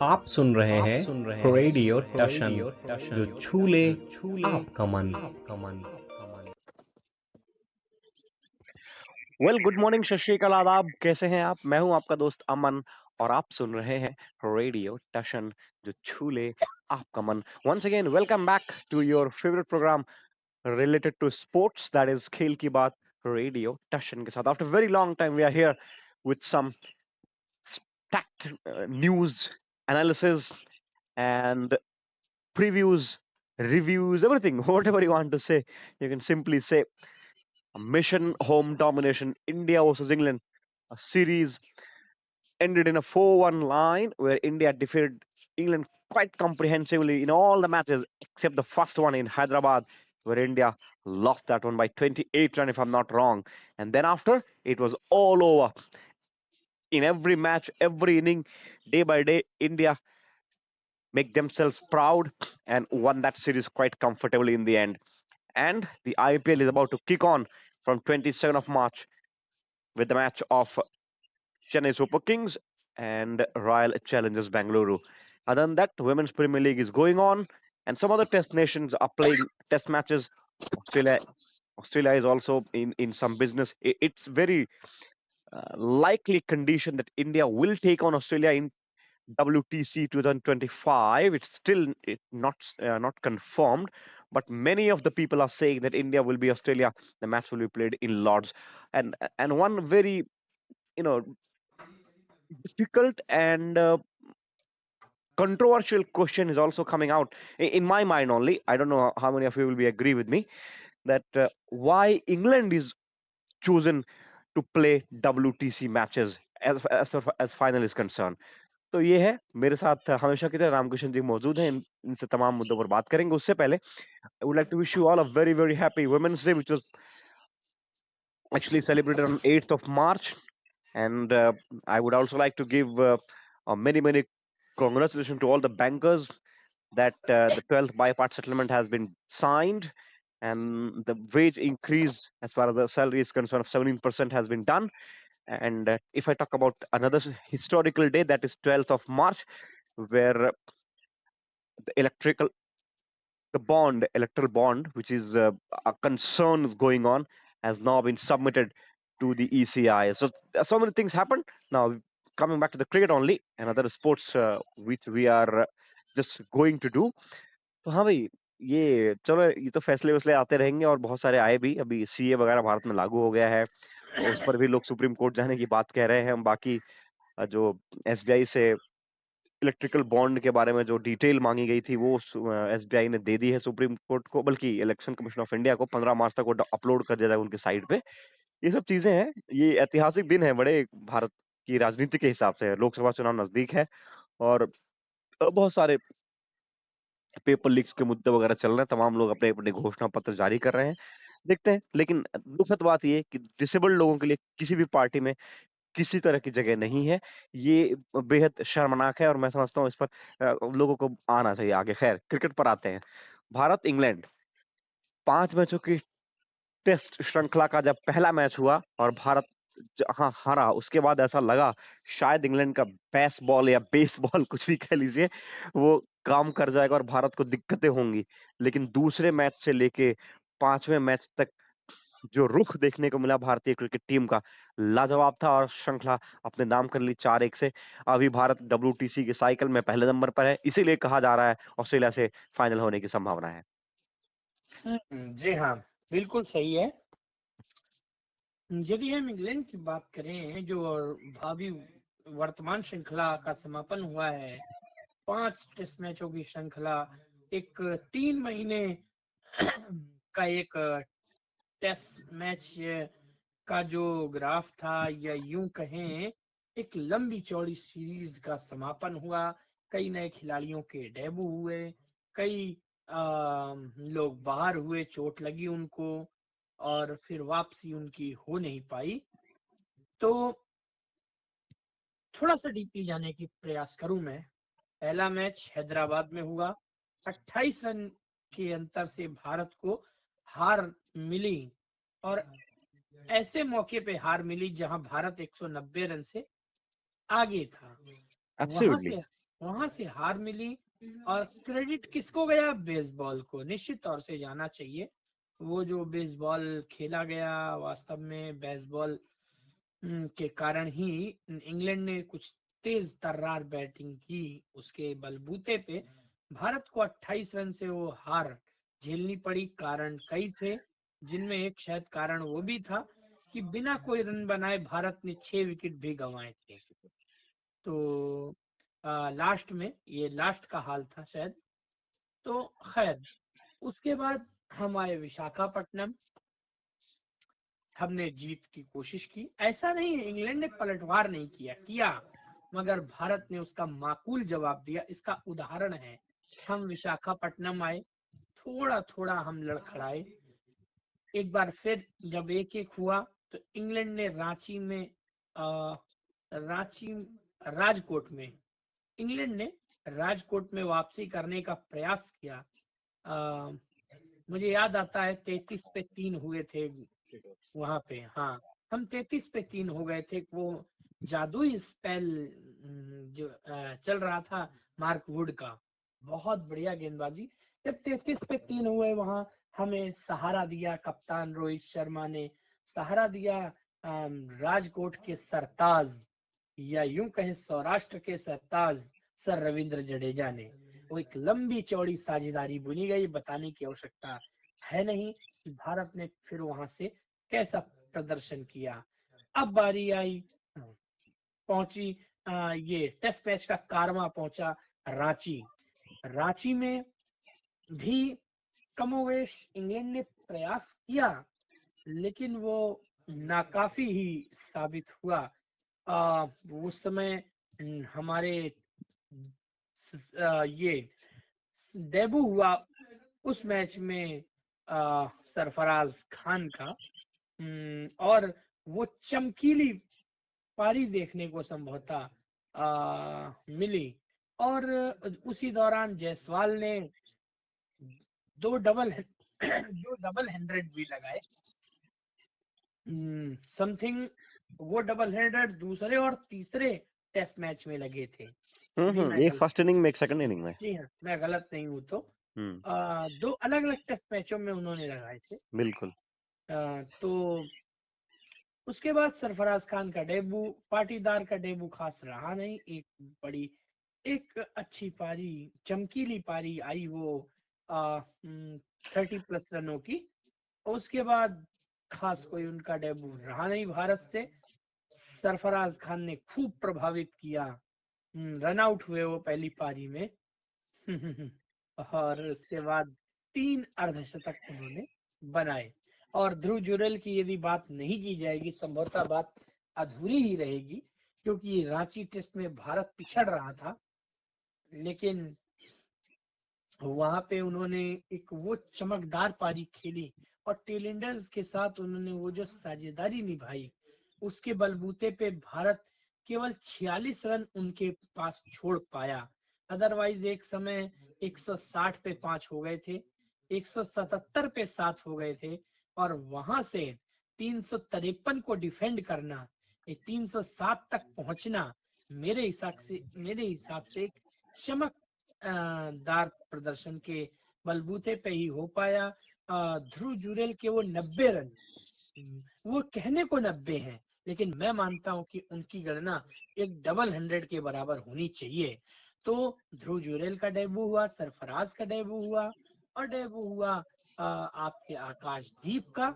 आप सुन रहे हैं रेडियो टशन, जो छू ले आपका मन। वेल गुड मॉर्निंग, सत श्री अकाल, आदाब। कैसे हैं आप? मैं हूं आपका दोस्त अमन और आप सुन रहे हैं रेडियो टशन, जो छू ले आपका मन। Once again welcome back to your favourite programme related to sports, that is खेल की बात, रेडियो टशन के साथ। After very long time we are here with some stacked news, analysis, and previews, reviews, everything, whatever you want to say. You can simply say mission home domination, India versus England, a series ended in a 4-1 line where India defeated England quite comprehensively in all the matches except the first one in Hyderabad, where India lost that one by 28 runs, if I'm not wrong. And then after, it was all over. In every match, every inning, day by day, India make themselves proud and won that series quite comfortably in the end. And the IPL is about to kick on from 22nd of March with the match of Chennai Super Kings and Royal Challengers Bangalore. Other than that, Women's Premier League is going on, and some other test nations are playing test matches. Australia, Australia is also in some business. It's very likely condition that India will take on Australia in WTC 2025. It's still not confirmed, but many of the people are saying that India will be Australia. The match will be played in Lords, and one very you know difficult and controversial question is also coming out in my mind only. I don't know how many of you will be agree with me that why England is chosen to play WTC matches as final is concerned. तो ये है मेरे साथ हमेशा की तरह रामकृष्ण जी मौजूद हैं। इनसे तमाम मुद्दों पर बात करेंगे। उससे पहले I would like to wish you all a very very happy women's day, which was actually celebrated on 8th of March. And I would also like to give many congratulations to all the bankers that the 12th bi-part settlement has been signed, and the wage increase as far as the salary is concerned of 17% has been done. And if I talk about another historical day, that is 12th of March, where the electoral bond, which is a concern is going on, has now been submitted to the ECI. So many things happened. Now coming back to the cricket only, another sports which we are just going to do. तो हाँ भाई, ये चलो, ये तो फैसले वैसले आते रहेंगे और बहुत सारे आए भी। अभी सीए वगैरह भारत में लागू हो गया है, उस पर भी लोग सुप्रीम कोर्ट जाने की बात कह रहे हैं। बाकी जो एसबीआई से इलेक्ट्रिकल बॉन्ड के बारे में जो डिटेल मांगी गई थी, वो एसबीआई ने दे दी है सुप्रीम कोर्ट को, बल्कि इलेक्शन कमीशन ऑफ इंडिया को। 15 मार्च तक वो अपलोड कर दिया जाएगा उनकी साइट पे। ये सब चीजें हैं। ये ऐतिहासिक दिन है बड़े भारत की राजनीति के हिसाब से। लोकसभा चुनाव नजदीक है और बहुत सारे पेपर लीक्स के मुद्दे वगैरह चल रहे हैं। तमाम लोग अपने अपने घोषणा पत्र जारी कर रहे हैं, देखते हैं। लेकिन दुखद बात ये है कि डिसेबल्ड लोगों के लिए किसी भी पार्टी में किसी तरह की जगह नहीं है। ये बेहद शर्मनाक है और मैं समझता हूँ इस पर लोगों को आना चाहिए आगे। खैर, क्रिकेट पर आते हैं। भारत इंग्लैंड 5 मैचों की टेस्ट श्रृंखला का जब पहला मैच हुआ और भारत जहां हारा, उसके बाद ऐसा लगा शायद इंग्लैंड का बेसबॉल या बेसबॉल कुछ भी कह लीजिए, वो काम कर जाएगा और भारत को दिक्कतें होंगी। लेकिन दूसरे मैच से लेके 5वें मैच तक जो रुख देखने को मिला भारतीय क्रिकेट टीम का, लाजवाब था और श्रृंखला अपने नाम कर ली 4-1 से। अभी भारत डब्ल्यूटीसी के साइकिल में पहले नंबर पर है, इसीलिए कहा जा रहा है ऑस्ट्रेलिया से फाइनल होने की संभावना है। जी हाँ, बिल्कुल सही है। यदि हम इंग्लैंड की बात करें, जो भावी वर्तमान श्रृंखला का समापन हुआ है, 5 टेस्ट मैचों की श्रृंखला, एक 3 महीने का एक टेस्ट मैच का जो ग्राफ था, या यूं कहें एक लंबी चौड़ी सीरीज का समापन हुआ। कई नए खिलाड़ियों के डेब्यू हुए, कई लोग बाहर हुए, चोट लगी उनको और फिर वापसी उनकी हो नहीं पाई। तो थोड़ा सा डीपली जाने की प्रयास करूं मैं। पहला मैच हैदराबाद में हुआ। 28 रन के अंतर से भारत को हार मिली और ऐसे मौके पे हार मिली जहां भारत 190 रन से आगे था। वहां एब्सोल्युटली। से वहां से हार मिली। और क्रेडिट किसको गया? बेसबॉल को निश्चित तौर से जाना चाहिए। वो जो बेसबॉल खेला गया, वास्तव में बेसबॉल के कारण ही इंग्लैंड ने कुछ तेज तर्रार बैटिंग की, उसके बलबूते पे भारत को 28 रन से वो हार झेलनी पड़ी। कारण कई थे, जिनमें एक शायद कारण वो भी था कि बिना कोई रन बनाए भारत ने 6 विकेट भी गंवाए थे। तो लास्ट में ये लास्ट का हाल था शायद। तो खैर, उसके बाद हम आए विशाखापट्टनम। हमने जीत की कोशिश की, ऐसा नहीं है इंग्लैंड ने पलटवार नहीं किया, मगर भारत ने उसका माकूल जवाब दिया। इसका उदाहरण है, हम विशाखापट्टनम आए, थोड़ा थोड़ा हम लड़खड़ाए। एक बार फिर जब 1-1 हुआ तो इंग्लैंड ने रांची राजकोट में इंग्लैंड ने राजकोट में वापसी करने का प्रयास किया। मुझे याद आता है 33 पे 3 हुए थे वहां पे। हाँ, हम 33 पे 3 हो गए थे। वो जादुई स्पेल जो चल रहा था मार्क वुड का, बहुत बढ़िया गेंदबाजी। जब 33 पे 3 हुए, वहां हमें सहारा दिया कप्तान रोहित शर्मा ने, सहारा दिया राजकोट के सरताज, या यूं कहें सौराष्ट्र के सरताज सर रविंद्र जडेजा ने। वो एक लंबी चौड़ी साझेदारी बुनी गई, बताने की आवश्यकता है नहीं कि भारत ने फिर वहां से कैसा प्रदर्शन किया। अब बारी आई, पहुंची ये टेस्ट मैच का कारवां पहुंचा रांची में भी कमोवेश इंग्लैंड ने प्रयास किया, लेकिन वो नाकाफी ही साबित हुआ। उस समय हमारे ये डेब्यू हुआ उस मैच में सरफराज खान का, और वो चमकीली पारी देखने को संभवतः मिली। और उसी दौरान जायसवाल ने दो डबल हैंड्रेड भी लगाए। समथिंग वो डबल हैंड्रेड दूसरे और तीसरे टेस्ट मैच में लगे थे। एक फर्स्ट इनिंग में, एक सेकंड इनिंग में। जी हाँ, मैं गलत नहीं हूँ तो 2 अलग अलग टेस्ट मैचों में उन्होंने लगाए थे। बिल्कुल। तो उसके बाद सरफराज खान का डेब्यू, पाटीदार का डेब्यू खास रहा नहीं। एक अच्छी पारी, चमकीली पारी आई वो 30+ रनों की। उसके बाद खास कोई उनका डेब्यू रहा नहीं भारत से। सरफराज खान ने खूब प्रभावित किया, रन आउट हुए वो पहली पारी में और उसके बाद 3 अर्धशतक उन्होंने बनाए। और ध्रुव जुरेल की यदि बात नहीं की जाएगी, संभवतः बात अधूरी ही रहेगी, क्योंकि रांची टेस्ट में भारत पिछड़ रहा था, लेकिन वहां पे उन्होंने एक वो चमकदार पारी खेली और टेलेंडर्स के साथ उन्होंने वो जो साझेदारी निभाई, उसके बलबूते पे भारत केवल 46 रन उनके पास छोड़ पाया। अदरवाइज एक समय 160 पे 5 हो गए थे, 177 पे 7 हो गए थे, और वहां से 353 को डिफेंड करना, 307 तक पहुंचना मेरे हिसाब से एक चमकदार प्रदर्शन के बलबूते पे ही हो पाया। ध्रुव जुरेल के वो 90 रन, वो कहने को 90 हैं, लेकिन मैं मानता हूं कि उनकी गणना एक डबल हैंड्रेड के बराबर होनी चाहिए। तो ध्रुव जुरेल का डेब्यू हुआ, सरफराज का डेब्यू हुआ, और डेब्यू हुआ आपके आकाशदीप का।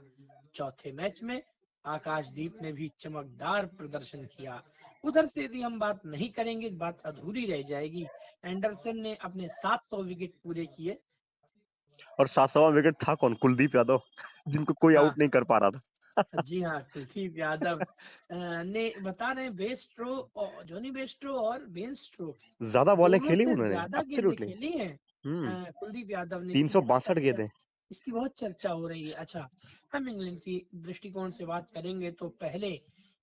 चौथे मैच में आकाशदीप ने भी चमकदार प्रदर्शन किया। उधर से यदि हम बात नहीं करेंगे, बात अधूरी रह जाएगी। एंडरसन ने अपने 700 विकेट पूरे किए। और 700वां विकेट था कौन? कुलदीप यादव, जिनको कोई आउट नहीं कर पा रहा था। जी हाँ, कुलदीप यादव ने बता रहे जॉनी बेस्ट्रो और बेन स्टोक्स ज्यादा बॉलें दोनों खेली से उन्होंने, ज्यादा गेंदें एब्सोल्युटली। खेली हैं। कुलदीप यादव ने 362 गेंदें। इसकी बहुत चर्चा हो रही है। अच्छा, हम इंग्लैंड की दृष्टिकोण से बात करेंगे तो पहले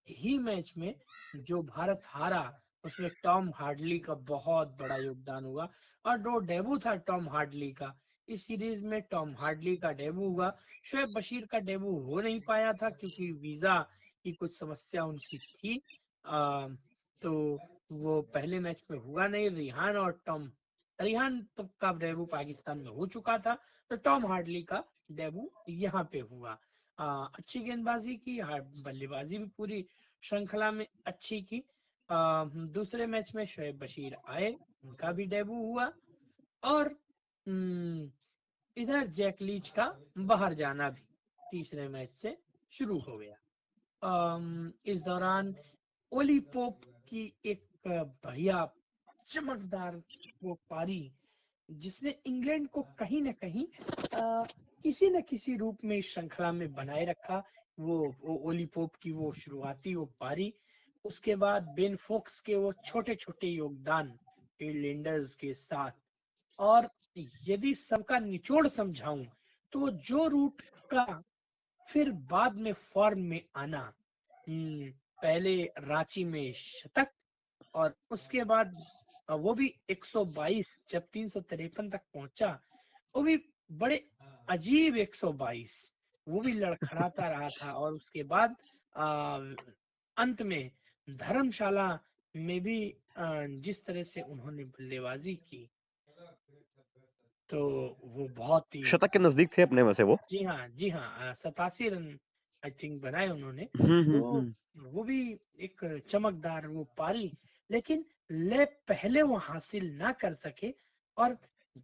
ही मैच में जो भारत हारा, उसमें टॉम हार्डली का बहुत बड़ा योगदान हुआ, और जो डेब्यू था टॉम हार्डली का इस सीरीज में, टॉम हार्डली का डेब्यू हुआ। शोएब बशीर का डेब्यू हो नहीं पाया था क्योंकि वीजा की कुछ समस्या उनकी थी। तो वो पहले मैच में हुआ नहीं। रिहान तो का डेब्यू पाकिस्तान में हो चुका था, तो टॉम हार्डली का डेब्यू यहाँ पे हुआ। अच्छी गेंदबाजी की, बल्लेबाजी भी पूरी श्रृंखला में अच्छी की। दूसरे मैच में शोएब बशीर आए, उनका भी डेब्यू हुआ। और इधर जैक लीच का बाहर जाना भी तीसरे मैच से शुरू हो गया। इस दौरान ओली पोप की एक बढ़िया चमकदार वो पारी, जिसने इंग्लैंड को कहीं न कहीं किसी न किसी रूप में इस श्रृंखला में बनाए रखा। वो ओली पोप की वो शुरुआती वो पारी, उसके बाद बेन फोक्स के वो छोटे-छोटे योगदान टेलएंडर्स के साथ, और यदि सबका निचोड़ समझाऊं तो जो रूट का फिर बाद में फॉर्म में आना, पहले रांची में शतक, और उसके बाद वो भी 122 जब 353 तक पहुंचा, वो भी बड़े अजीब 122, वो भी लड़खड़ाता रहा था। और उसके बाद अंत में धर्मशाला में भी जिस तरह से उन्होंने बल्लेबाजी की, तो वो बहुत ही शतक के नजदीक थे अपने में से वो। जी हाँ 87 रन आई थिंक बनाए उन्होंने। हम्म। तो वो भी एक चमकदार वो पारी, लेकिन ले पहले वो हासिल ना कर सके और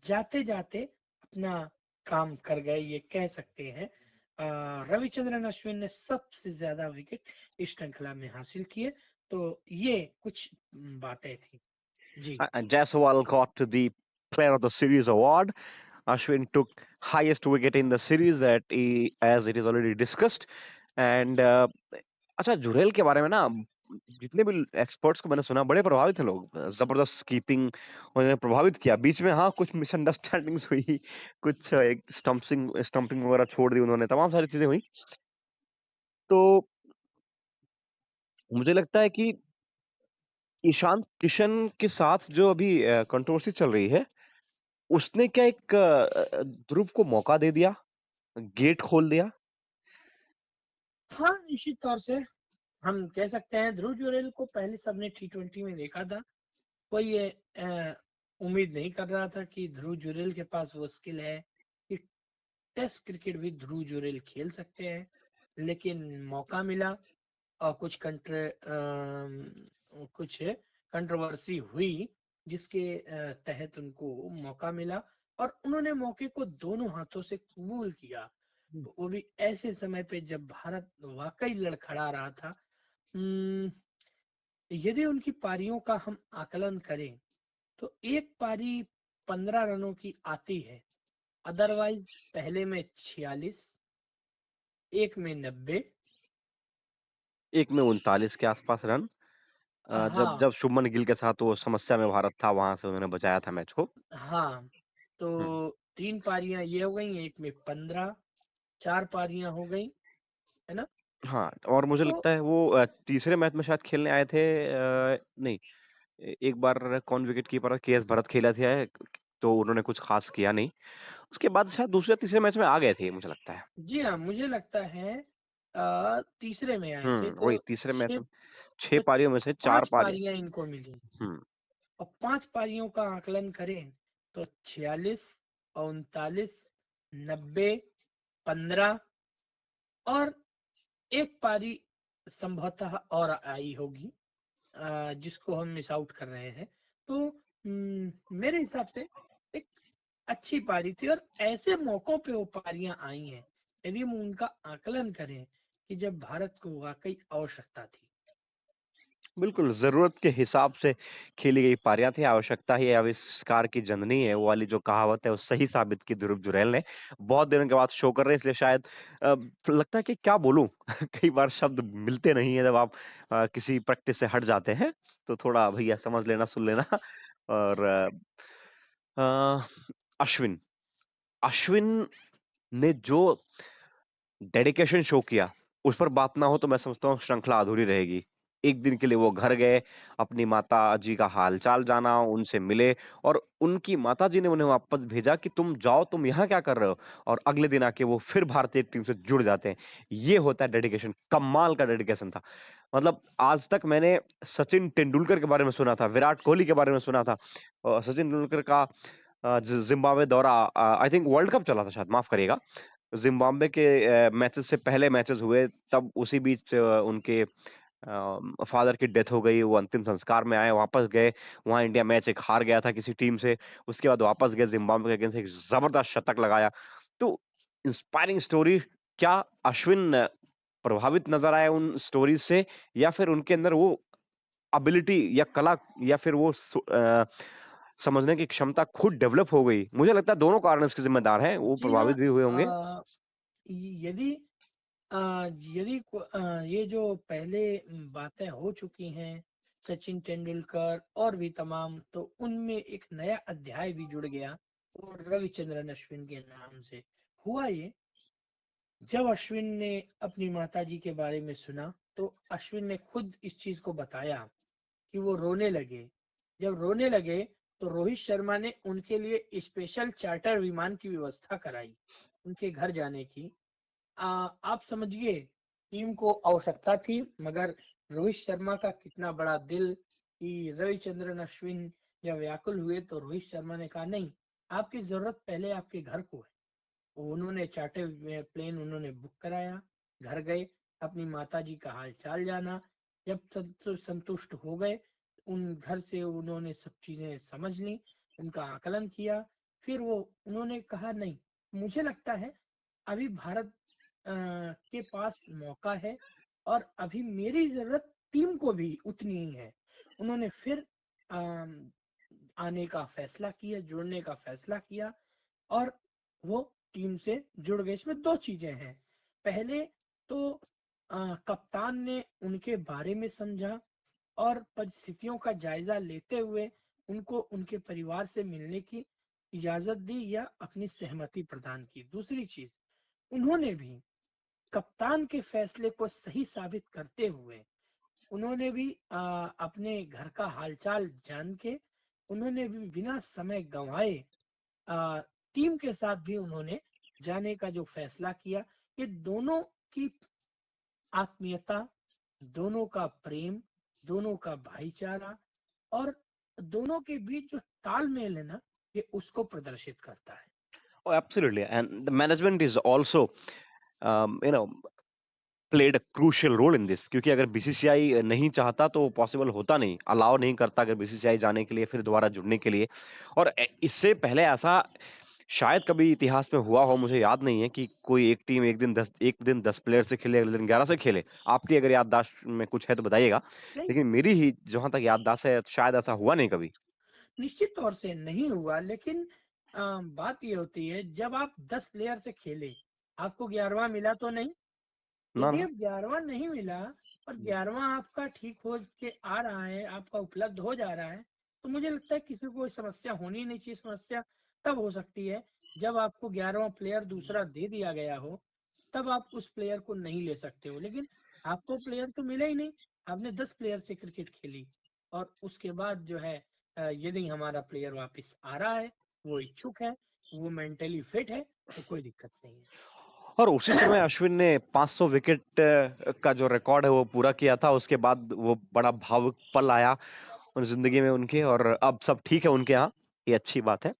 जाते जाते अपना काम कर गए, ये कह सकते हैं। रविचंद्रन अश्विन ने सबसे ज्यादा विकेट इस श्रृंखला में हासिल किए। तो ये कुछ बातें थी जी। Jaiswal got the Player of the Series award. Ashwin took highest wicket in the series as it is already discussed. And अच्छा, जुरेल के बारे में ना जितने भी एक्सपर्ट्स को मैंने सुना, बड़े प्रभावित थे लोग। जबरदस्त कीपिंग उन्होंने प्रभावित किया। बीच में हाँ कुछ मिसअंडरस्टैंडिंग्स हुई, कुछ एक स्टंपिंग वगैरह छोड़ दी उन्होंने, तमाम सारी चीजें हुई। तो मुझे लगता है कि ईशान किशन के साथ जो अभी कंट्रोवर्सी चल रही है, उसने क्या एक ध्रुव को मौका दे दिया, गेट खोल दिया। हाँ, निश्चित तौर से हम कह सकते हैं ध्रुव जुरैल को पहले सबने T20 में देखा था। कोई ये उम्मीद नहीं कर रहा था कि ध्रुव जुरैल के पास वो स्किल है कि टेस्ट क्रिकेट भी ध्रुव जुरैल खेल सकते हैं। लेकिन मौका मिला और कुछ कंट्रोवर्सी हुई, जिसके तहत उनको मौका मिला और उन्होंने मौके को दोनों हाथों से कबूल किया। वो भी ऐसे समय पे जब भारत वाकई लड़खड़ा रहा था। यदि उनकी पारियों का हम आकलन करें तो एक पारी 15 रनों की आती है, अदरवाइज पहले में 46, एक में 90, एक में 39 के आसपास रन। जब हाँ जब शुभमन गिल के साथ वो समस्या में भारत था, वहां से उन्होंने बचाया था मैच को। हाँ, तो 3 पारियां ये हो गई, एक में 15, 4 पारियां हो गई, है ना? हाँ, और मुझे तो लगता है वो तीसरे मैच में शायद खेलने आए थे। नहीं, एक बार कौन विकेट कीपर केएस भरत खेला था, तो उन्होंने कुछ खास किया नहीं। उसके बाद शायद दूसरे तीसरे मैच में आ गए थे, मुझे लगता है। जी हाँ, मुझे लगता है तीसरे में आए थे। वही तीसरे मैच छह में 6 तो पारियों में से 4 5 पारी। पारियां इनको मिली, हम्म। और 5 पारियों का आकलन करें तो 46, 39, 90, 15 और एक पारी संभवतः और आई होगी, जिसको हम मिस आउट कर रहे हैं। तो मेरे हिसाब से एक अच्छी पारी थी, और ऐसे मौकों पे वो पारियां आई हैं, यदि हम उनका आकलन करें कि जब भारत को वाकई आवश्यकता थी। बिल्कुल, ज़रूरत के हिसाब से खेली गई पारियाँ थी। आवश्यकता ही आविष्कार की जननी है, वो वाली जो कहावत है, वो सही साबित की ध्रुव जुरैल ने। बहुत दिनों के बाद शो कर रहे हैं, इसलिए शायद लगता है कि क्या बोलूँ? कई बार शब्द मिलते नहीं है जब आप किसी प्रैक्टिस से हट जाते हैं, तो थोड़ा भैया समझ लेना, सुन लेना। और अ, अश्विन अश्विन ने जो डेडिकेशन शो किया, उस पर बात ना हो तो मैं समझता हूँ श्रृंखला अधूरी रहेगी। एक दिन के लिए वो घर गए, अपनी माता जी का हालचाल जाना, उनसे मिले और उनकी माता जी ने उन्हें वापस भेजा कि तुम जाओ, तुम यहाँ क्या कर रहे हो? और अगले दिन आके वो फिर भारतीय टीम से जुड़ जाते हैं। ये होता है डेडिकेशन, कमाल का डेडिकेशन था। मतलब आज तक मैंने सचिन तेंदुलकर के बारे में सुना था, विराट कोहली के बारे में सुना था। सचिन तेंदुलकर का जिम्बाब्वे दौरा, आई थिंक वर्ल्ड कप चला था शायद, माफ करिएगा। जिम्बाब्वे के मैचेस से पहले मैचेस हुए, तब उसी बीच उनके फादर की डेथ हो गई, वो अंतिम संस्कार में आए, वापस गए, वहां इंडिया मैच एक हार गया था किसी टीम से, उसके बाद वापस गए जिम्बाब्वे के अगेंस्ट, एक जबरदस्त शतक लगाया। तो इंस्पायरिंग स्टोरी। क्या अश्विन प्रभावित नजर आए उन स्टोरीज से, या फिर उनके अंदर वो एबिलिटी या कला या फिर वो समझने की क्षमता खुद डेवलप हो गई? मुझे लगता है दोनों कारण इसके जिम्मेदार हैं, वो जी हाँ। प्रभावित भी हुए होंगे। यदि अ, ये जो पहले बातें हो चुकी हैं सचिन तेंदुलकर और भी तमाम, तो उनमें एक नया अध्याय भी जुड़ गया और रविचंद्रन अश्विन के नाम से। हुआ ये, जब अश्विन ने अपनी माताजी के बारे में सुना तो अश्विन ने खुद इस चीज को बताया कि वो रोने लगे। जब रोने लगे तो रोहित शर्मा ने उनके लिए स्पेशल चार्टर विमान की व्यवस्था कराई उनके घर जाने की। आप समझिए, टीम को आवश्यकता थी, मगर रोहित शर्मा का कितना बड़ा दिल कि रविचंद्रन अश्विन जब व्याकुल हुए तो रोहित शर्मा ने कहा नहीं, आपकी जरूरत पहले आपके घर को है। उन्होंने चार्टर प्लेन उन्होंने बुक कराया, घर गए, अपनी माताजी का हाल चाल जाना। जब संतुष्ट हो गए, उन घर से उन्होंने सब चीजें समझ ली, उनका आकलन किया, फिर वो उन्होंने कहा नहीं, मुझे लगता है अभी भारत के पास मौका है और अभी मेरी जरूरत टीम को भी उतनी ही है। उन्होंने फिर आने का फैसला किया, जुड़ने का फैसला किया और वो टीम से जुड़ गए। इसमें दो चीजें हैं। पहले तो कप्तान ने उनके बारे में समझा और परिस्थितियों का जायजा लेते हुए उनको उनके परिवार से मिलने की इजाजत दी या अपनी सहमति प्रदान की। दूसरी चीज, उन्होंने भी कप्तान के फैसले को सही साबित करते हुए उन्होंने भी अपने घर का हालचाल जान के उन्होंने भी बिना समय गंवाए टीम के साथ भी उन्होंने जाने का जो फैसला किया। ये दोनों की आत्मीयता, दोनों का प्रेम, दोनों का भाईचारा और दोनों के बीच जो तालमेल है ना, ये उसको प्रदर्शित करता है। Oh, absolutely. And the management is also, you know, played a crucial role in this, क्योंकि अगर बीसीसीआई नहीं चाहता तो पॉसिबल होता नहीं, अलाउ नहीं करता अगर बीसीसीआई जाने के लिए, फिर दोबारा जुड़ने के लिए। और इससे पहले ऐसा शायद कभी इतिहास में हुआ हो, मुझे याद नहीं है, कि कोई एक टीम एक दिन 10 प्लेयर से खेले, अगले दिन 11 से खेले। आपकी अगर याददाश्त में कुछ है तो बताइएगा, नहीं, लेकिन मेरी ही जहां तक याददाश्त है, शायद ऐसा हुआ नहीं कभी। निश्चित तौर से नहीं हुआ, लेकिन बात ये होती है जब आप 10 प्लेयर से खेले, आपको 11वां मिला तो नहीं। ना यदि ना। अब 11वां नहीं मिला और 11वां आपका ठीक हो के आ रहा है, आपका उपलब्ध हो जा रहा है, तो मुझे लगता है किसी को कोई समस्या होनी नहीं चाहिए। समस्या तब हो सकती है जब आपको 11वां प्लेयर दूसरा दे दिया गया हो, तब आप उस प्लेयर को नहीं ले सकते हो। लेकिन आपको प्लेयर तो मिला ही नहीं, आपने 10 प्लेयर से क्रिकेट खेली और उसके बाद जो है यदि हमारा प्लेयर वापस आ रहा है, वो इच्छुक है, वो मेंटली फिट है, तो कोई दिक्कत नहीं है। और उसी समय अश्विन ने 500 विकेट का जो रिकॉर्ड है वो पूरा किया था। उसके बाद वो बड़ा भावुक पल आया उन जिंदगी में उनके, और अब सब ठीक है उनके यहाँ। ये अच्छी बात है,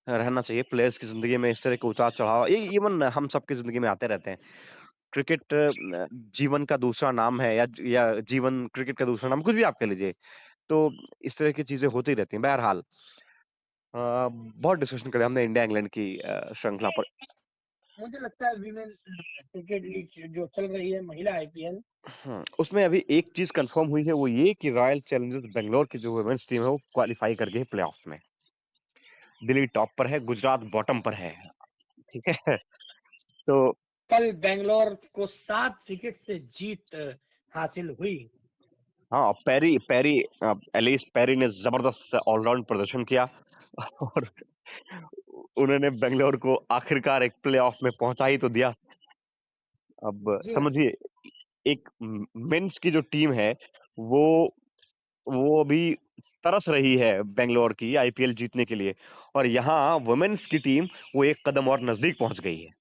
रहना चाहिए प्लेयर्स की जिंदगी में इस तरह के उतार चढ़ाव। ये इवन हम सबकी जिंदगी में आते रहते हैं। क्रिकेट जीवन का दूसरा नाम है, या जीवन क्रिकेट का दूसरा नाम, कुछ भी आप कह लीजिए। तो इस तरह की चीजें होती रहती हैं। बहरहाल बहुत डिस्कशन करें हमने इंडिया इंग्लैंड की श्रृंखला पर। मुझे लगता है विमेन क्रिकेट लीग जो चल रही है, महिला आईपीएल, उसमें अभी एक चीज कंफर्म हुई है, वो ये कि रॉयल चैलेंजर्स बेंगलोर की जो वुमेन्स टीम है वो क्वालिफाई कर गई है प्लेऑफ में। दिल्ली टॉप पर है, गुजरात बॉटम पर है। ठीक है। तो कल बेंगलोर को 7 विकेट से जीत हासिल हुई। हाँ, एलिस पेरी ने जबरदस्त ऑलराउंड प्रदर्शन किया और उन्होंने बेंगलोर को आखिरकार एक प्लेऑफ में पहुंचा ही तो दिया। अब जी हाँ। समझिए, एक मेंस की जो टीम है वो अभी तरस रही है बेंगलोर की आईपीएल जीतने के लिए, और यहाँ वुमेन्स की टीम वो एक कदम और नजदीक पहुंच गई है।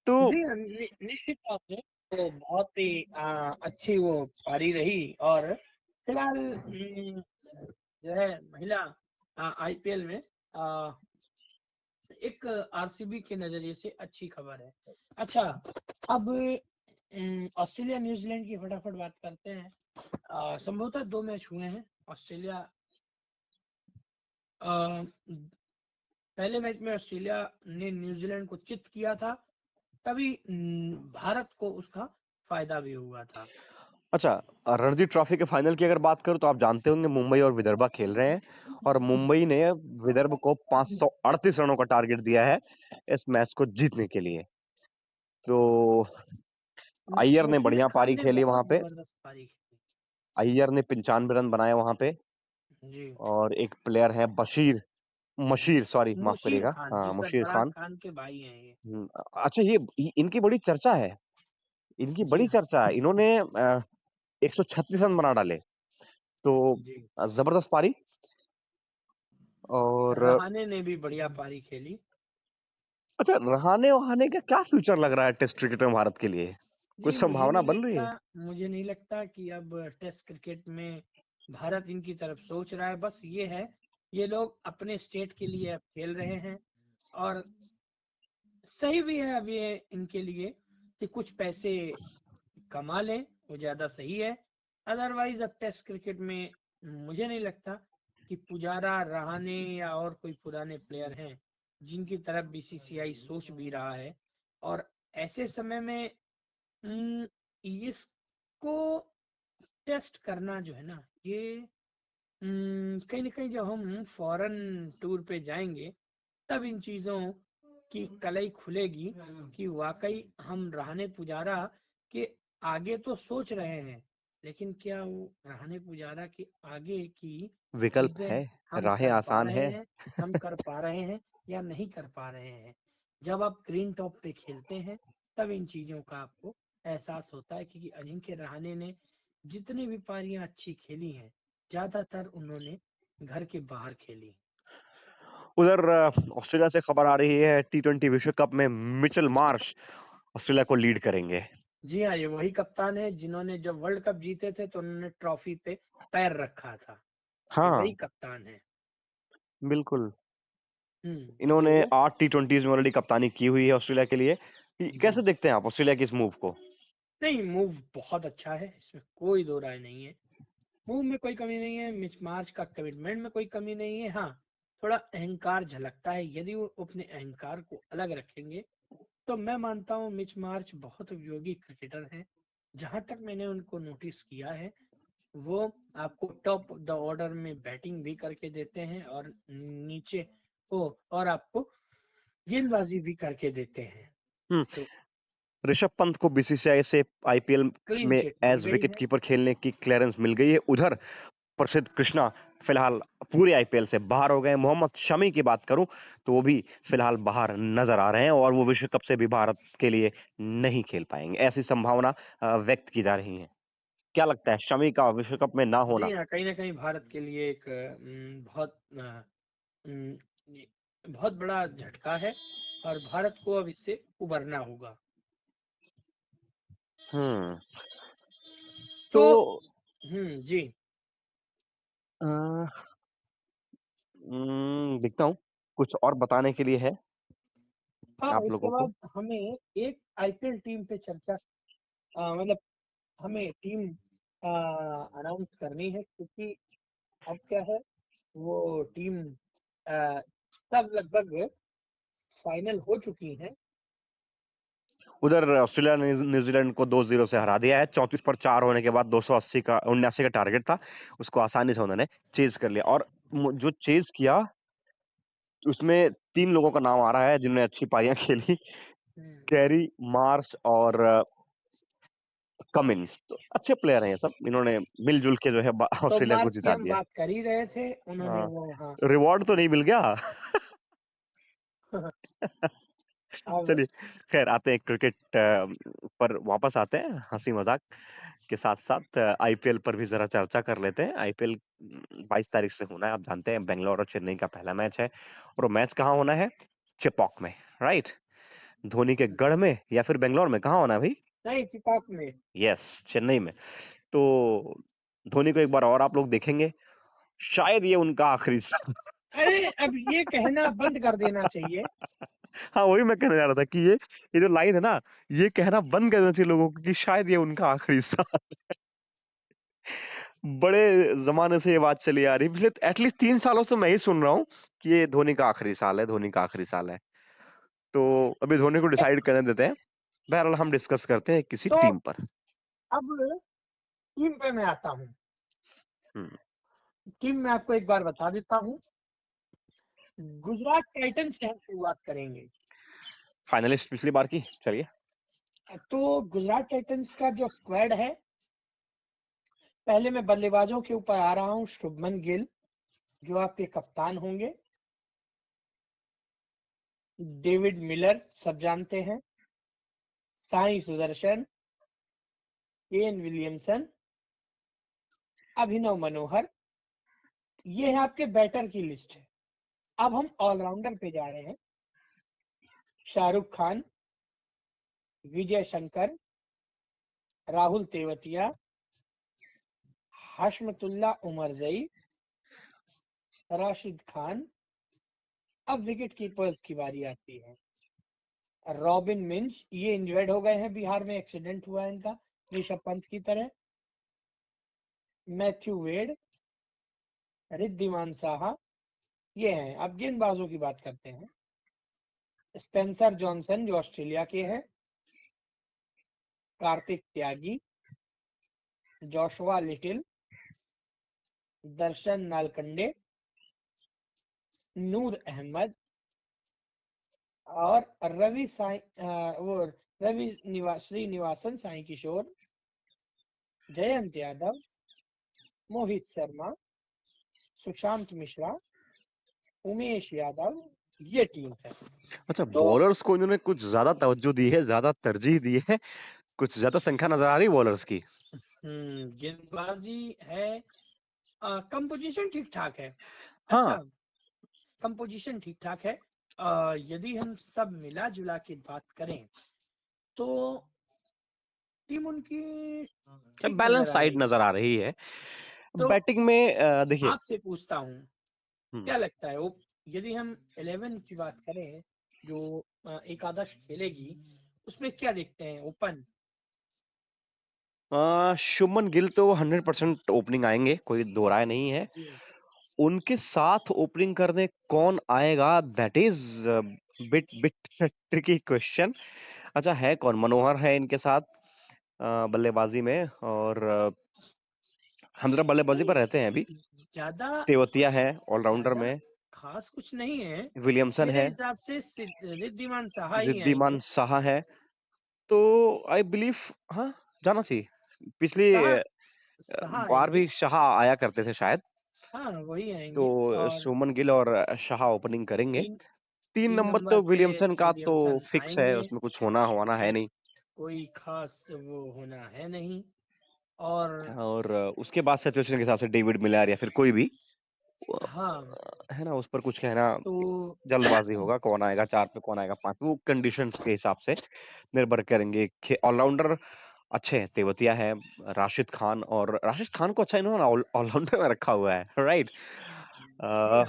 तो जी हाँ, निश्चित तौर से तो बहुत ही अच्छी वो पारी रही। और फिलहाल जो है महिला आईपीएल में एक आरसीबी के नजरिए से अच्छी खबर है। अच्छा, अब ऑस्ट्रेलिया न्यूजीलैंड की फटाफट बात करते हैं। संभवतः 2 मैच हुए हैं। ऑस्ट्रेलिया पहले मैच में ऑस्ट्रेलिया ने न्यूजीलैंड को चित किया था, तभी भारत को उसका फायदा भी हुआ था। अच्छा, रणजी ट्रॉफी के फाइनल की अगर बात करूं तो आप जानते होंगे मुंबई और विदर्भा खेल रहे हैं, और मुंबई ने विदर्भ को 538 रनों का टारगेट दिया है इस मैच को जीतने के लिए। तो अय्यर ने मुशीर बढ़िया खान पारी ने खेली वहां बहुत पे। जबरदस्त पारी खेली। अय्यर ने 95 रन बनाए वहां पे, जी, और एक प्लेयर है मशीर, सॉरी माफ मुशीर करिएगा, खान, हाँ जी मुशीर सरफराज खान। खान के भाई हैं ये। अच्छा, ये इनकी बड़ी चर्चा है, इनकी जी बड़ी हाँ, चर्चा है। इन्होंने 136 रन बना डाले, तो जी। जबरदस्त पारी। और रहाणे ने भी बढ़िया पारी खेली। अच्छा, रहाणे वहाने का क्या फ्यूचर लग रहा है टेस्ट क्रिकेट में भारत के लिए? कुछ जी, संभावना बन रही है? मुझे नहीं लगता कि अब टेस्ट क्रिकेट में भारत इनकी तरफ सोच रहा है। बस ये है, ये लोग अपने स्टेट के लिए अब खेल रहे हैं, और सही भी है अब ये इनके लिए कि कुछ पैसे कमा लें, वो ज्यादा सही है। अदरवाइज अब टेस्ट क्रिकेट में मुझे नहीं लगता कि पुजारा, रहाणे या और कोई पुराने प्लेयर हैं जिनकी तरफ बीसीसीआई सोच भी रहा है। और ऐसे समय में इसको टेस्ट करना जो है ना, ये कहीं ना कहीं जब हम फॉरेन टूर पे जाएंगे तब इन चीजों की कलई खुलेगी कि वाकई हम रहाणे पुजारा के आगे तो सोच रहे हैं, लेकिन क्या वो रहाणे पुजारा के आगे की विकल्प चीजें है, हम राहें कर पा आसान रहे है। हैं, हम कर पा रहे हैं या नहीं कर पा रहे हैं। जब आप ग्रीन टॉप पे खेलते हैं तब इन चीजों का आपको एहसास होता है, क्योंकि अजिंक्य रहाणे ने जितनी भी पारियां अच्छी खेली हैं, ज्यादातर उन्होंने घर के बाहर खेली। उधर ऑस्ट्रेलिया से खबर आ रही है, T20 विश्व कप में मिचेल मार्श ऑस्ट्रेलिया को लीड करेंगे। जी हाँ, ये वही कप्तान है जिन्होंने जब वर्ल्ड कप जीते थे तो उन्होंने ट्रॉफी पे पैर रखा था। ये वही हाँ, कप्तान है। बिल्कुल। तो इन्होंने 8 T20s में ऑलरेडी कप्तानी की हुई है ऑस्ट्रेलिया के लिए। जी कैसे देखते हैं आप ऑस्ट्रेलिया की इस मूव को? नहीं, मूव बहुत अच्छा है, इसमें कोई दो राय नहीं है। मूव में कोई कमी नहीं है, मिच मार्च का कमिटमेंट में कोई कमी नहीं है। हाँ, थोड़ा अहंकार झलकता है। यदि वो अपने अहंकार को अलग रखेंगे तो मैं मानता हूँ मिच मार्च बहुत उपयोगी क्रिकेटर हैं। जहां तक मैंने उनको नोटिस किया है, वो आपको टॉप ऑफ द ऑर्डर में बैटिंग भी करके देते हैं, और नीचे ओ और आपको गेंदबाजी भी करके देते हैं। हम्म तो ऋषभ पंत को बीसीसीआई से आईपीएल क्लीन में चिट मिल एज गई विकेट है। कीपर खेलने की क्लियरेंस मिल गई है। उधर प्रसिद्ध कृष्णा फिलहाल पूरे आईपीएल से बाहर हो गए। मोहम्मद शमी की बात करूं तो वो भी फिलहाल बाहर नजर आ रहे हैं, और वो विश्व कप से भी भारत के लिए नहीं खेल पाएंगे, ऐसी संभावना व्यक्त की जा रही है। क्या लगता है, शमी का विश्व कप में ना जी होना? हाँ, कहीं ना कहीं भारत के लिए एक ये बहुत बड़ा झटका है, और भारत को अब इससे उबरना होगा। हम्म तो तो जी अ, देखता हूँ कुछ और बताने के लिए है हाँ, आप इसके लोगों को। बाद हमें एक आईपीएल टीम पे चर्चा, मतलब हमें टीम अनाउंस करनी है, क्योंकि अब क्या है, वो टीम सब लगभग फाइनल हो चुकी है। उधर ऑस्ट्रेलिया ने न्यूजीलैंड को 2-0 से हरा दिया है। 34 पर 4 होने के बाद 289 का टारगेट था, उसको आसानी से उन्होंने चेज कर लिया। और जो चेज किया उसमें 3 लोगों का नाम आ रहा है जिन्होंने अच्छी पारियां खेली, हम्म, कैरी, मार्श और कमिंस। तो अच्छे प्लेयर हैं ये सब, इन्होंने मिलजुल के जो है तो ऑस्ट्रेलिया को मार्क की जिता हम दिया। बात कर ही रहे थे, उन्होंने हाँ, वो हाँ रिवॉर्ड तो नहीं मिल गया। अब चलिए, खैर आते हैं क्रिकेट पर वापस आते हैं, हंसी मजाक के साथ साथ आईपीएल पर भी जरा चर्चा कर लेते हैं। आईपीएल 22 तारीख से होना है, आप जानते हैं बेंगलोर और चेन्नई का पहला मैच है, और वो मैच कहाँ होना है? चेपॉक में, राइट? धोनी के गढ़ में या फिर बेंगलोर में, कहाँ होना है भाई? नहीं, चिपॉक में। यस, चेन्नई में। तो धोनी को एक बार और आप लोग देखेंगे, शायद ये उनका आखिरी साल। अरे अब ये कहना बंद कर देना चाहिए। हाँ, वही मैं कहने जा रहा था कि ये जो लाइन है ना, ये कहना बंद कर देना चाहिए लोगों को कि शायद ये उनका आखिरी साल। बड़े जमाने से ये बात चली आ रही, पिछले एटलीस्ट 3 सालों से मैं ही सुन रहा हूँ कि ये धोनी का आखिरी साल है, धोनी का आखिरी साल है। तो अभी धोनी को डिसाइड करने देते हैं। बहरहाल हम डिस्कस करते हैं किसी तो टीम पर। अब टीम पे मैं आता हूँ। हम्म, टीम में आपको एक बार बता देता हूँ। गुजरात टाइटंस से हम शुरुआत करेंगे। फाइनलिस्ट पिछली बार की, चलिए। तो गुजरात टाइटंस का जो स्क्वाड है, पहले मैं बल्लेबाजों के ऊपर आ रहा हूँ। शुभमन गिल जो आपके कप्तान होंगे, डेविड मिलर सब जानते हैं, साई सुदर्शन, केन विलियमसन, अभिनव मनोहर, ये है आपके बैटर की लिस्ट है। अब हम ऑलराउंडर पे जा रहे हैं। शाहरुख खान, विजय शंकर, राहुल तेवतिया, हशमतुल्ला उमरजई, राशिद खान। अब विकेट कीपर्स की बारी आती है। रॉबिन मिंच, ये इंजर्ड हो गए हैं, बिहार में एक्सीडेंट हुआ है इनका, ऋषभ पंत की तरह। मैथ्यू वेड, रिद्धिमान साहा, ये हैं। अब गेंदबाजों की बात करते हैं। स्पेंसर जॉनसन जो ऑस्ट्रेलिया के हैं, कार्तिक त्यागी, जोशुआ लिटिल, दर्शन नालकंडे, नूर अहमद, और श्रीनिवासन साई किशोर, जयंत यादव, मोहित शर्मा, सुशांत मिश्रा, उमेश यादव, ये टीम है। अच्छा, तो बॉलर्स को इन्होंने कुछ ज्यादा तवज्जो दी है, ज्यादा तरजीह दी है, कुछ ज्यादा संख्या नजर आ रही बॉलर्स की। गेंदबाजी है, कंपोजिशन ठीक ठाक है। अच्छा, हाँ, कंपोजिशन ठीक ठाक है। यदि हम सब मिला जुला के बात करें तो टीम उनकी ठीक नजर बैलेंस आ साइड रही है। नजर आ रही है। तो बैटिंग में देखिए। आपसे पूछता हूँ, हम्म, क्या लगता है वो, यदि हम 11 की बात करें जो एकादश खेलेगी, उसमें क्या देखते हैं? ओपन शुभमन गिल तो 100% ओपनिंग आएंगे, कोई दो राय नहीं है। जी, उनके साथ ओपनिंग करने कौन आएगा, that is bit bit tricky question. अच्छा, है कौन? मनोहर है इनके साथ बल्लेबाजी में, और हम जरा बल्लेबाजी पर रहते हैं अभी। नहीं, ज्यादा तेवतिया है ऑलराउंडर ज्यादा में, खास कुछ नहीं है। विलियमसन मेरे है, हिसाब से रिद्धिमान साहा ही रिद्धिमान आएंगे। साहा है। तो आई बिलीव, हाँ, जाना चाहिए। पिछली साहा साहा बार आएंगे। भी शाह आया करते थे शायद। हाँ, वही तो आएंगे। और शुभमन गिल और शाह ओपनिंग करेंगे। तीन 3 नंबर नंबर तो पे विलियमसन का तो विलियमसन फिक्स है, आएंगे। उसमें कुछ होना होना है नहीं। कोई खास वो होना है नहीं। और और उसके बाद सिचुएशन के हिसाब से डेविड मिलर या फिर कोई भी, हाँ, है ना, उस पर कुछ कहना तो जल्दबाजी होगा। कौन आएगा 4 पे, कौन आएगा 5 पे, वो कंडीशंस के हिसाब से निर्भर करेंगे। ऑलराउंडर अच्छे हैं, तेवतिया है, राशिद खान, और राशिद खान को अच्छा इन्होंने ऑलराउंडर में रखा हुआ है, राइट? जी हाँ,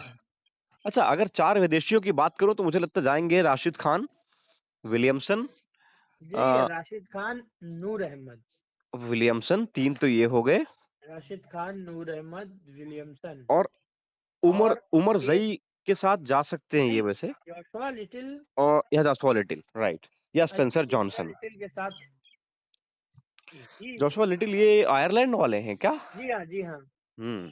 अच्छा, अगर 4 विदेशियों की बात करो तो मुझे लगता है जाएंगे राशिद खान, विलियमसन, जी राशिद खान, नूर अहमद। 3 तो ये हो गए। राशिद खान, नूर अहमद, विलियमसन। और उमर और उमर एक, जई के साथ जा सकते हैं ये नहीं, वैसे। Joshua little. और या जासुआ लिटिल, राइट, या स्पेंसर जोशुआ जॉनसन। लिटिल के साथ जी। जोशुआ लिटिल ये आयरलैंड वाले हैं क्या? जी हाँ, जी हाँ। हम्म।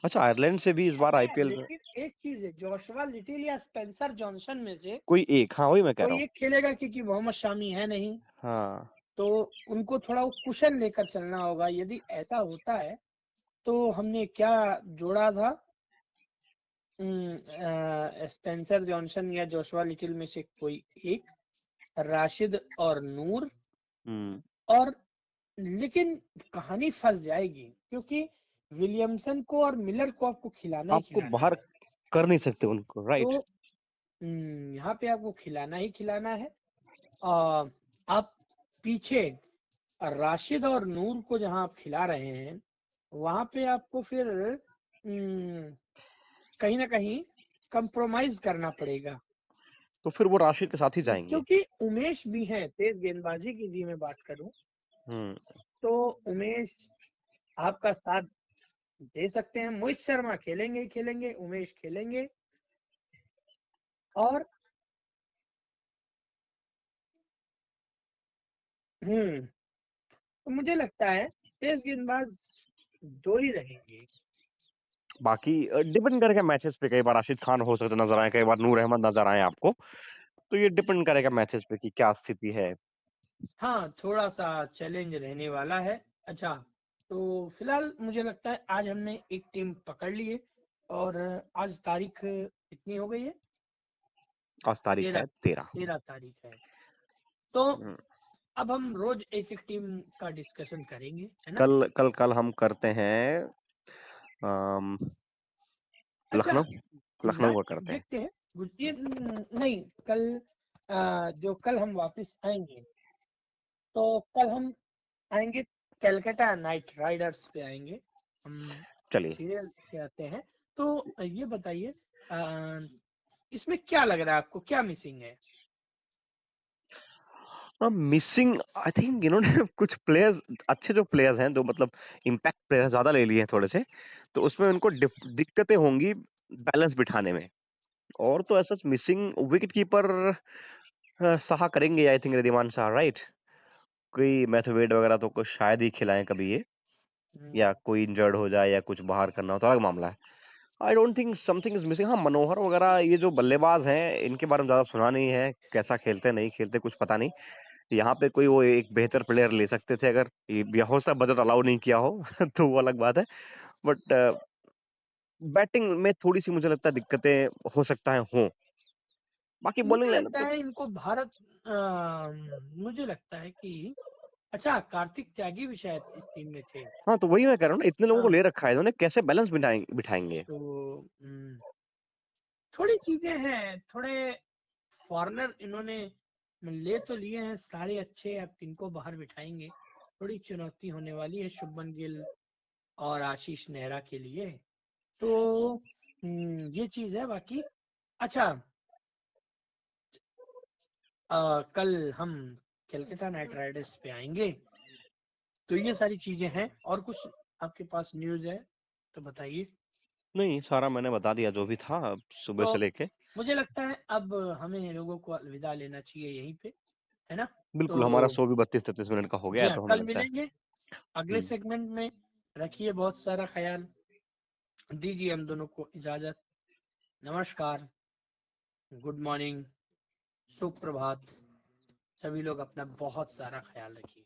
अच्छा, आयरलैंड से भी इस बार है, आईपीएल में लेकिन एक चीज है, जोशुआ लिटिल या स्पेंसर जॉनसन में से कोई एक, हाँ वही मैं कह रहा कोई हूँ। एक खेलेगा, क्योंकि मोहम्मद शामी है नहीं। हाँ, तो उनको थोड़ा वो कुशन लेकर चलना होगा। यदि ऐसा होता है तो हमने क्या जोड़ा था, स्पेंसर जॉनसन या जोशुआ लिटिल में से कोई एक, राशिद और नूर। और लेकिन कहानी फंस जाएगी क्योंकि विलियमसन को और मिलर को आपको खिलाना ही आपको खिलाना बाहर कर नहीं सकते उनको, राइट? तो यहाँ पे आपको खिलाना ही खिलाना है। आप पीछे राशिद और नूर को जहां आप खिला रहे हैं वहां पे आपको फिर कहीं ना कहीं कंप्रोमाइज करना पड़ेगा। तो फिर वो राशिद के साथ ही जाएंगे, क्योंकि उमेश भी है, तेज गेंदबाजी की जी मैं बात करूं तो उमेश आपका साथ दे सकते हैं। मोहित शर्मा खेलेंगे ही खेलेंगे, उमेश खेलेंगे। और तो मुझे लगता है तेज गेंदबाज 2 ही रहेंगे। बाकी डिपेंड करेगा मैचेस पे। कई बार राशिद खान हो सकते नजर आए, कई बार नूर अहमद नजर आए आपको, तो ये डिपेंड करेगा मैचेस पे कि क्या स्थिति है। हाँ, थोड़ा सा चैलेंज रहने वाला है। अच्छा, तो फिलहाल मुझे लगता है आज हमने एक टीम पकड़ ली है और आज तारीख कितनी हो गई है? आज तारीख है 13। 13 तारीख है। तो अब हम रोज एक एक टीम का डिस्कशन करेंगे, है ना? कल हम करते हैं अच्छा, लखनऊ गुजरात का करते हैं। देखते हैं। नहीं, कल जो कल हम वापस आएंगे तो कल हम आएंगे कलकत्ता नाइट राइडर्स पे आएंगे हम। चलिए, सीरियल से आते हैं। तो ये बताइए इसमें क्या लग रहा है आपको, क्या मिसिंग है? मिसिंग आई थिंक इन्होंने कुछ प्लेयर्स, अच्छे जो प्लेयर्स हैं, जो मतलब इम्पैक्ट प्लेयर्स ज्यादा ले लिए हैं थोड़े से, तो उसमें उनको दिक्कतें होंगी बैलेंस बिठाने में। और तो ऐसा मिसिंग विकेट कीपर साहा करेंगे I think, Riddhiman Shah, right? कोई मैथवेड वगैरह तो कुछ शायद ही खिलाएं कभी ये, या कोई इंजर्ड हो जाए या कुछ बाहर करना हो तो अलग मामला है। I don't think something is missing. हाँ, मनोहर वगैरह ये जो बल्लेबाज हैं, इनके बारे में ज्यादा सुना नहीं है, कैसा खेलते नहीं खेलते कुछ पता नहीं। यहाँ पे कोई वो एक बेहतर प्लेयर ले सकते थे अगर ये हो सकता बजट अलाउ नहीं किया हो तो वो अलग बात है। बट बैटिंग में थोड़ी सी मुझे लगता है दिक्कतें हो सकता है हो। बाकी बॉलिंग मुझे लाइनअप लगता तो है इनको भारत मुझे लगता है कि अच्छा, कार्तिक त्यागी भी शायद इस टीम में थे। हाँ, तो वही मैं कह रहा हूँ ना, इतने लोगों को हाँ, ले रखा है इन्होंने, कैसे बैलेंस बिठाएंगे? तो थोड़ी चीजें हैं, थोड़े फॉरेनर इन्होंने ले तो लिए हैं सारे अच्छे, अब किनको बाहर बिठाएंगे, थोड़ी चुनौती होने वाली है शुभमन गिल और आशीष नेहरा के लिए। तो ये चीज है। बाकी अच्छा, कल हम कलकत्ता नाइट राइडर्स पे आएंगे। तो ये सारी चीजें हैं, और कुछ आपके पास न्यूज़ है तो बताइए। नहीं, सारा मैंने बता दिया जो भी था सुबह तो से लेके। मुझे लगता है अब हमें लोगों को अलविदा लेना चाहिए यहीं पे, है ना? बिल्कुल, हमारा तो शो भी 32-33 मिनट का हो गया जी है, हाँ, तो हमें कल लगता है। मिलेंगे अगले सेगमेंट में। रखिए बहुत सारा ख्याल, दीजिए हम दोनों को इजाजत। नमस्कार, गुड मॉर्निंग, सुप्रभात। सभी लोग अपना बहुत सारा ख्याल रखिए।